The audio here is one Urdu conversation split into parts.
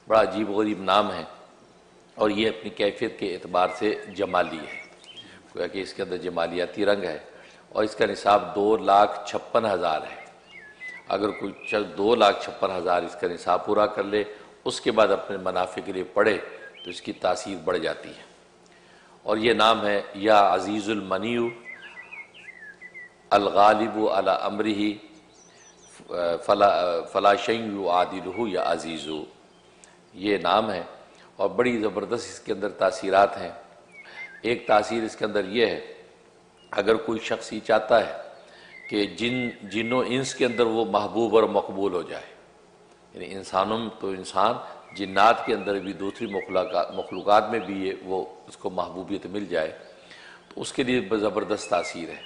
بڑا عجیب و غریب نام ہے، اور یہ اپنی کیفیت کے اعتبار سے جمالی ہے، گویا کہ اس کے اندر جمالیاتی رنگ ہے، اور اس کا نصاب 2,56,000 ہے۔ اگر کوئی 2,56,000 اس کا نصاب پورا کر لے، اس کے بعد اپنے منافع کے لیے پڑھے تو اس کی تاثیر بڑھ جاتی ہے۔ اور یہ نام ہے یا عزیز المنی الغالب علی امرہ فلا شیء یعادلہ یا عزیزو، یہ نام ہے، اور بڑی زبردست اس کے اندر تاثیرات ہیں۔ ایک تاثیر اس کے اندر یہ ہے، اگر کوئی شخص یہ چاہتا ہے کہ جن و انس کے اندر وہ محبوب اور مقبول ہو جائے، یعنی انسانوں میں تو انسان، جنات کے اندر بھی، دوسری مخلوقات میں بھی وہ اس کو محبوبیت مل جائے، تو اس کے لیے زبردست تاثیر ہے۔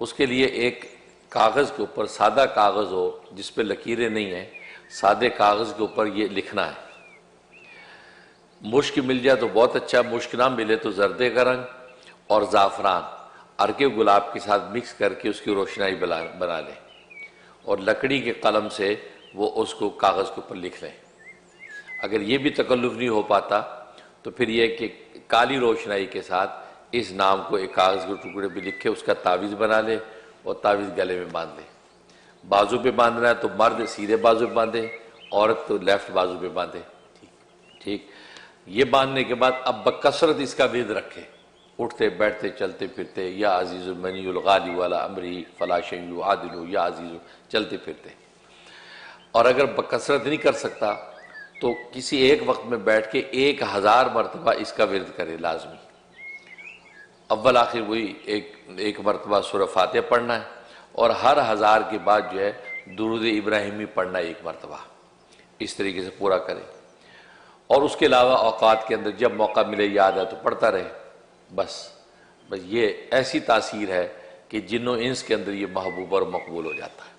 اس کے لیے ایک کاغذ کے اوپر، سادہ کاغذ ہو جس پہ لکیریں نہیں ہیں، سادے کاغذ کے اوپر یہ لکھنا ہے۔ مشک مل جائے تو بہت اچھا، مشک نہ ملے تو زردے کا رنگ اور زعفران ارکے گلاب کے ساتھ مکس کر کے اس کی روشنائی بنا لیں، اور لکڑی کے قلم سے وہ اس کو کاغذ کے اوپر لکھ لیں۔ اگر یہ بھی تکلف نہیں ہو پاتا تو پھر یہ کہ کالی روشنائی کے ساتھ اس نام کو ایک کاغذ کے ٹکڑے پہ لکھ کے اس کا تعویذ بنا لے، اور تعویذ گلے میں باندھ لے۔ بازو پہ باندھنا ہے تو مرد سیدھے بازو پہ باندھے، عورت تو لیفٹ بازو پہ باندھے، ٹھیک۔ یہ باندھنے کے بعد اب بکثرت اس کا ورد رکھے، اٹھتے بیٹھتے چلتے پھرتے، یا عزیز المنی الغالب علی امرہ فلا شیء یعادلہ یا عزیز، چلتے پھرتے۔ اور اگر بکثرت نہیں کر سکتا تو کسی ایک وقت میں بیٹھ کے 1,000 مرتبہ اس کا ورد کرے لازمی۔ اول آخر وہی ایک مرتبہ سورہ فاتحہ پڑھنا ہے، اور ہر 1000 کے بعد جو ہے درود ابراہیمی پڑھنا ہے 1 مرتبہ، اس طریقے سے پورا کرے۔ اور اس کے علاوہ اوقات کے اندر جب موقع ملے یاد ہے تو پڑھتا رہے، بس یہ ایسی تاثیر ہے کہ جن و انس کے اندر یہ محبوب اور مقبول ہو جاتا ہے۔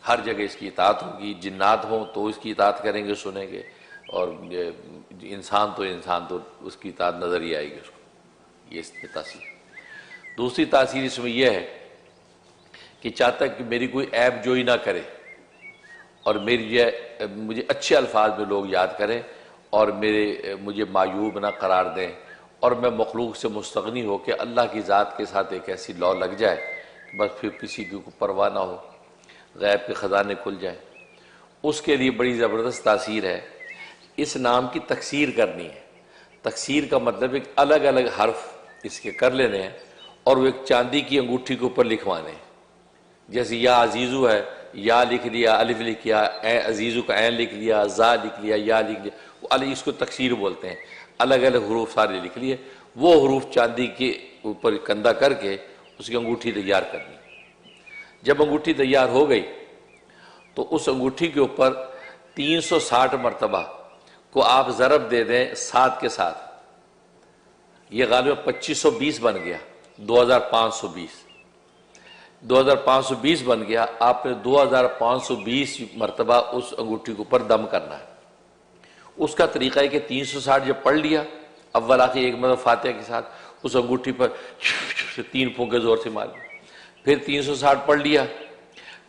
ہر جگہ اس کی اطاعت ہوگی، جنات ہوں تو اس کی اطاعت کریں گے، سنیں گے، اور انسان تو اس کی اطاعت نظر ہی آئے گی اس کو۔ یہ اس کی تاثیر۔ دوسری تاثیر اس میں یہ ہے کہ چاہتا ہے کہ میری کوئی عیب جوئی نہ کرے، اور مجھے اچھے الفاظ میں لوگ یاد کریں، اور مجھے معیوب نہ قرار دیں، اور میں مخلوق سے مستغنی ہو کے اللہ کی ذات کے ساتھ ایک ایسی لو لگ جائے کہ بس پھر کسی کی کوئی پرواہ نہ ہو، غیب کے خزانے کھل جائیں۔ اس کے لیے بڑی زبردست تاثیر ہے، اس نام کی تکثیر کرنی ہے۔ تکثیر کا مطلب ایک الگ الگ حرف اس کے کر لینے ہیں، اور وہ ایک چاندی کی انگوٹھی کے اوپر لکھوانے ہیں۔ جیسے یا عزیزو ہے، یا لکھ لیا، الف لکھ لیا، اے عزیزو کا عین لکھ لیا، زا لکھ لیا، یا لکھ لیا، وہ اس کو تکثیر بولتے ہیں۔ الگ الگ حروف سارے لکھ لیے، وہ حروف چاندی کے اوپر کندہ کر کے اس کی انگوٹھی تیار کرنی۔ جب انگوٹھی تیار ہو گئی تو اس انگوٹھی کے اوپر 360 مرتبہ کو آپ ضرب دے دیں 7 کے ساتھ، یہ غالباً 2520 بن گیا، 2520 بن گیا۔ آپ نے 2520 مرتبہ اس انگوٹھی کے اوپر دم کرنا ہے۔ اس کا طریقہ ہے کہ 360 جب پڑھ لیا اول آخر ایک مرتبہ فاتحہ کے ساتھ، اس انگوٹھی پر 3 پھونکے زور سے مار، پھر 360 پڑھ لیا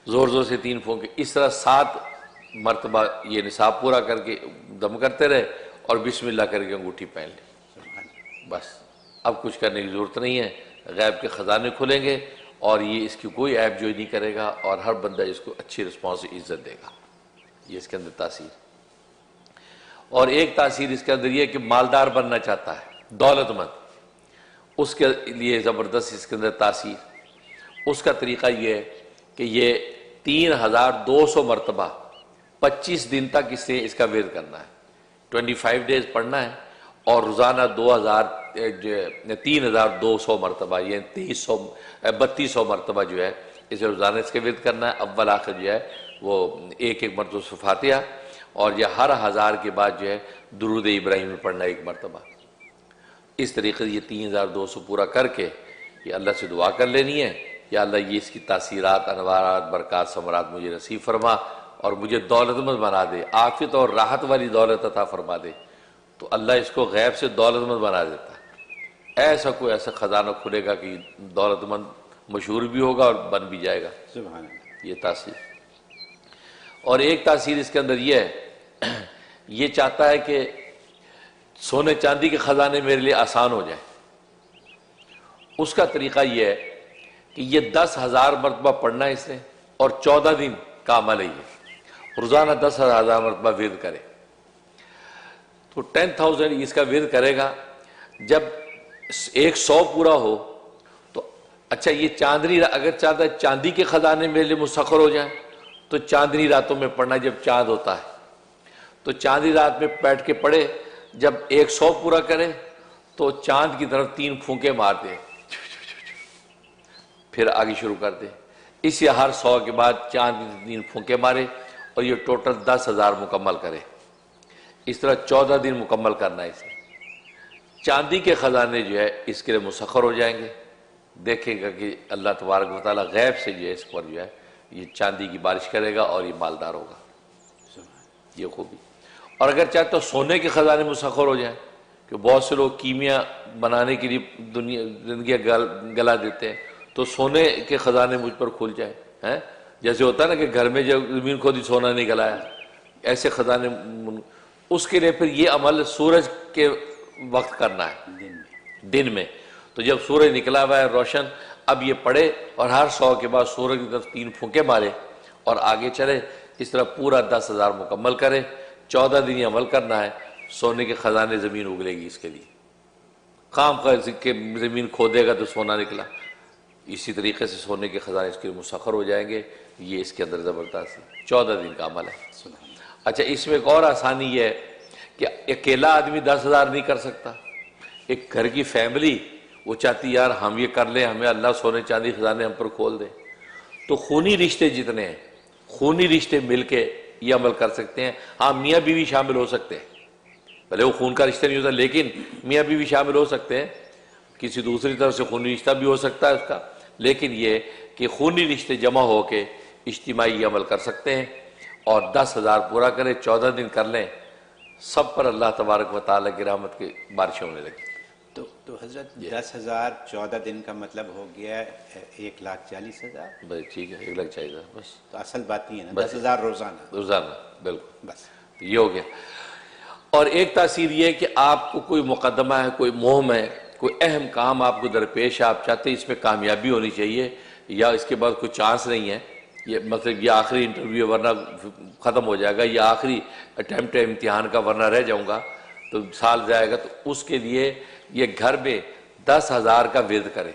زور زور سے 3 پھونکے، اس طرح 7 مرتبہ یہ نصاب پورا کر کے دم کرتے رہے، اور بسم اللہ کر کے انگوٹھی پہن لی۔ بس اب کچھ کرنے کی ضرورت نہیں ہے، غیب کے خزانے کھلیں گے، اور یہ اس کی کوئی عیب جوئی نہیں کرے گا، اور ہر بندہ اس کو اچھی رسپانس سے عزت دے گا۔ یہ اس کے اندر تاثیر۔ اور ایک تاثیر اس کے اندر یہ کہ مالدار بننا چاہتا ہے، دولت مند، اس کے لیے زبردست اس کے اندر تاثیر۔ اس کا طریقہ یہ ہے کہ یہ 3200 مرتبہ 25 دن تک اس کا ورد کرنا ہے، 25 ڈیز پڑھنا ہے، اور روزانہ 3200 مرتبہ، یہ 3200 مرتبہ جو ہے اسے روزانہ اس کے ورد کرنا ہے۔ اول آخر جو ہے وہ ایک مرتبہ سے فاتحہ، اور یہ ہر 1000 کے بعد جو ہے درود ابراہیمی پڑھنا 1 مرتبہ۔ اس طریقے سے یہ 3200 پورا کر کے یہ اللہ سے دعا کر لینی ہے، یا اللہ یہ اس کی تاثیرات، انوارات، برکات، ثمرات مجھے نصیب فرما، اور مجھے دولت مند بنا دے، عافیت اور راحت والی دولت عطا فرما دے۔ تو اللہ اس کو غیب سے دولت مند بنا دیتا ہے۔ ایسا خزانہ کھلے گا کہ دولت مند مشہور بھی ہوگا اور بن بھی جائے گا۔ سبحان اللہ۔ یہ تاثیر۔ اور ایک تاثیر اس کے اندر یہ ہے یہ چاہتا ہے کہ سونے چاندی کے خزانے میرے لیے آسان ہو جائیں، اس کا طریقہ یہ ہے کہ یہ 10,000 مرتبہ پڑھنا ہے اس نے، اور 14 دن کا عمل ہے یہ، روزانہ 10,000 مرتبہ ورد کرے، تو 10,000 اس کا ورد کرے گا۔ جب 100 پورا ہو تو اچھا یہ چاندنی، اگر چاہتا ہے چاندی کے خزانے میرے لیے مسخر ہو جائیں تو چاندنی راتوں میں پڑھنا، جب چاند ہوتا ہے تو چاندنی رات میں بیٹھ کے پڑھے، جب 100 پورا کرے تو چاند کی طرف 3 پھونکے مار دے، پھر آگے شروع کر دے، اسی ہر 100 کے بعد چاند کی 3 پھونکے مارے، اور یہ ٹوٹل 10,000 مکمل کرے۔ اس طرح 14 دن مکمل کرنا ہے اسے۔ چاندی کے خزانے جو ہے اس کے لیے مسخر ہو جائیں گے، دیکھے گا کہ اللہ تبارک و تعالیٰ غیب سے جو ہے اس پر جو ہے یہ چاندی کی بارش کرے گا اور یہ مالدار ہوگا، یہ خوبی۔ اور اگر چاہے تو سونے کے خزانے مسخر ہو جائیں، کہ بہت سے لوگ کیمیا بنانے کے لیے دنیا زندگی گلا دیتے ہیں، تو سونے کے خزانے مجھ پر کھل جائیں، ہیں جیسے ہوتا ہے نا کہ گھر میں جب زمین کھودی سونا نہیں گلایا، ایسے خزانے۔ اس کے لیے پھر یہ عمل سورج کے وقت کرنا ہے، دن میں۔ تو جب سورج نکلا ہوا ہے روشن، اب یہ پڑھے اور ہر 100 کے بعد سورج کی طرف 3 پھونکے مارے اور آگے چلے، اس طرح پورا 10,000 مکمل کرے۔ 14 دن یہ عمل کرنا ہے، سونے کے خزانے زمین اگلے گی اس کے لیے، خام خواہ کہ زمین کھودے گا تو سونا نکلا، اسی طریقے سے سونے کے خزانے اس کے لیے مسخر ہو جائیں گے۔ یہ اس کے اندر زبردست 14 دن کا عمل ہے۔ اچھا اس میں ایک اور آسانی یہ ہے کہ اکیلا آدمی 10,000 نہیں کر سکتا، ایک گھر کی فیملی وہ چاہتی یار ہم یہ کر لیں، ہمیں اللہ سونے چاندی خزانے ہم پر کھول دے، تو خونی رشتے جتنے ہیں، خونی رشتے مل کے یہ عمل کر سکتے ہیں۔ ہاں میاں بیوی شامل ہو سکتے ہیں، بھلے وہ خون کا رشتہ نہیں ہوتا لیکن میاں بیوی شامل ہو سکتے ہیں، کسی دوسری طرف سے خونی رشتہ بھی ہو سکتا ہے اس کا، لیکن یہ کہ خونی رشتے جمع ہو کے اجتماعی عمل کر سکتے ہیں، اور 10,000 پورا کرے، 14 دن کر لیں، سب پر اللہ تبارک و تعالیٰ کی رحمت کی بارشیں ہونے لگی۔ تو حضرت 10,000 14 دن کا مطلب ہو گیا 1,40,000۔ بس ٹھیک ہے، 1,40,000 بس، تو اصل بات نہیں ہے نا، 10,000 روزانہ روزانہ، بالکل بس۔ یہ ہو گیا۔ اور ایک تاثیر یہ ہے کہ آپ کو کوئی مقدمہ ہے، کوئی مہم ہے، کوئی اہم کام آپ کو درپیش ہے، آپ چاہتے ہیں اس میں کامیابی ہونی چاہیے، یا اس کے بعد کوئی چانس نہیں ہے، یہ مطلب یہ آخری انٹرویو ورنہ ختم ہو جائے گا، یہ آخری اٹیمپٹ ہے امتحان کا ورنہ رہ جاؤں گا تو سال جائے گا، تو اس کے لیے یہ گھر میں 10,000 کا ورد کرے،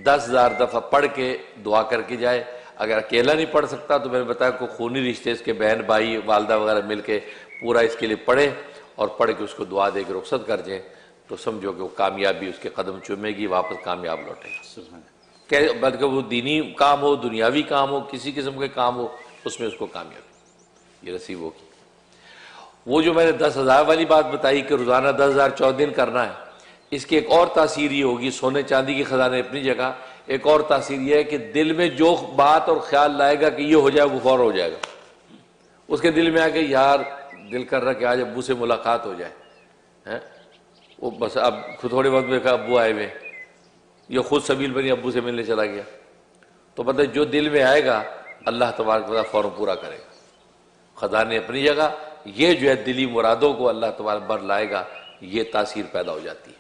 10,000 دفعہ پڑھ کے دعا کر کے جائے۔ اگر اکیلا نہیں پڑھ سکتا تو میں نے بتایا کوئی خونی رشتے اس کے بہن بھائی والدہ وغیرہ مل کے پورا اس کے لیے پڑھے، اور پڑھ کے اس کو دعا دے کے رخصت کر جائیں، تو سمجھو کہ وہ کامیابی اس کے قدم چومے گی، واپس کامیاب لوٹے گا۔ بلکہ وہ دینی کام ہو، دنیاوی کام ہو، کسی قسم کے کام ہو، اس میں اس کو کامیابی یہ نصیب ہوگی۔ وہ جو میں نے 10,000 والی بات بتائی کہ روزانہ 10,000 14 دن کرنا ہے، اس کی ایک اور تاثیر یہ ہوگی، سونے چاندی کے خزانے اپنی جگہ، ایک اور تاثیر یہ ہے کہ دل میں جو بات اور خیال لائے گا کہ یہ ہو جائے وہ فوراً ہو جائے گا۔ اس کے دل میں آ کے یار دل کر رہا کہ آج ابو سے ملاقات ہو جائے، وہ بس اب تھوڑے وقت میں کہا ابو آئے ہوئے، یہ خود سبیل بنی ابو سے ملنے چلا گیا، تو مطلب جو دل میں آئے گا اللہ تبارک و تعالیٰ فوراً پورا کرے گا۔ خزانے اپنی جگہ، یہ جو ہے دلی مرادوں کو اللہ تبارک بر لائے گا، یہ تاثیر پیدا ہو جاتی ہے۔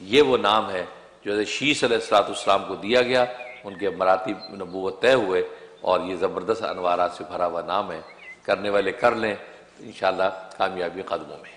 یہ وہ نام ہے جو شیس علیہ السلام کو دیا گیا، ان کے مراتب نبوت طے ہوئے، اور یہ زبردست انوارات سے بھرا ہوا نام ہے، کرنے والے کر لیں، انشاءاللہ کامیابی قدموں میں۔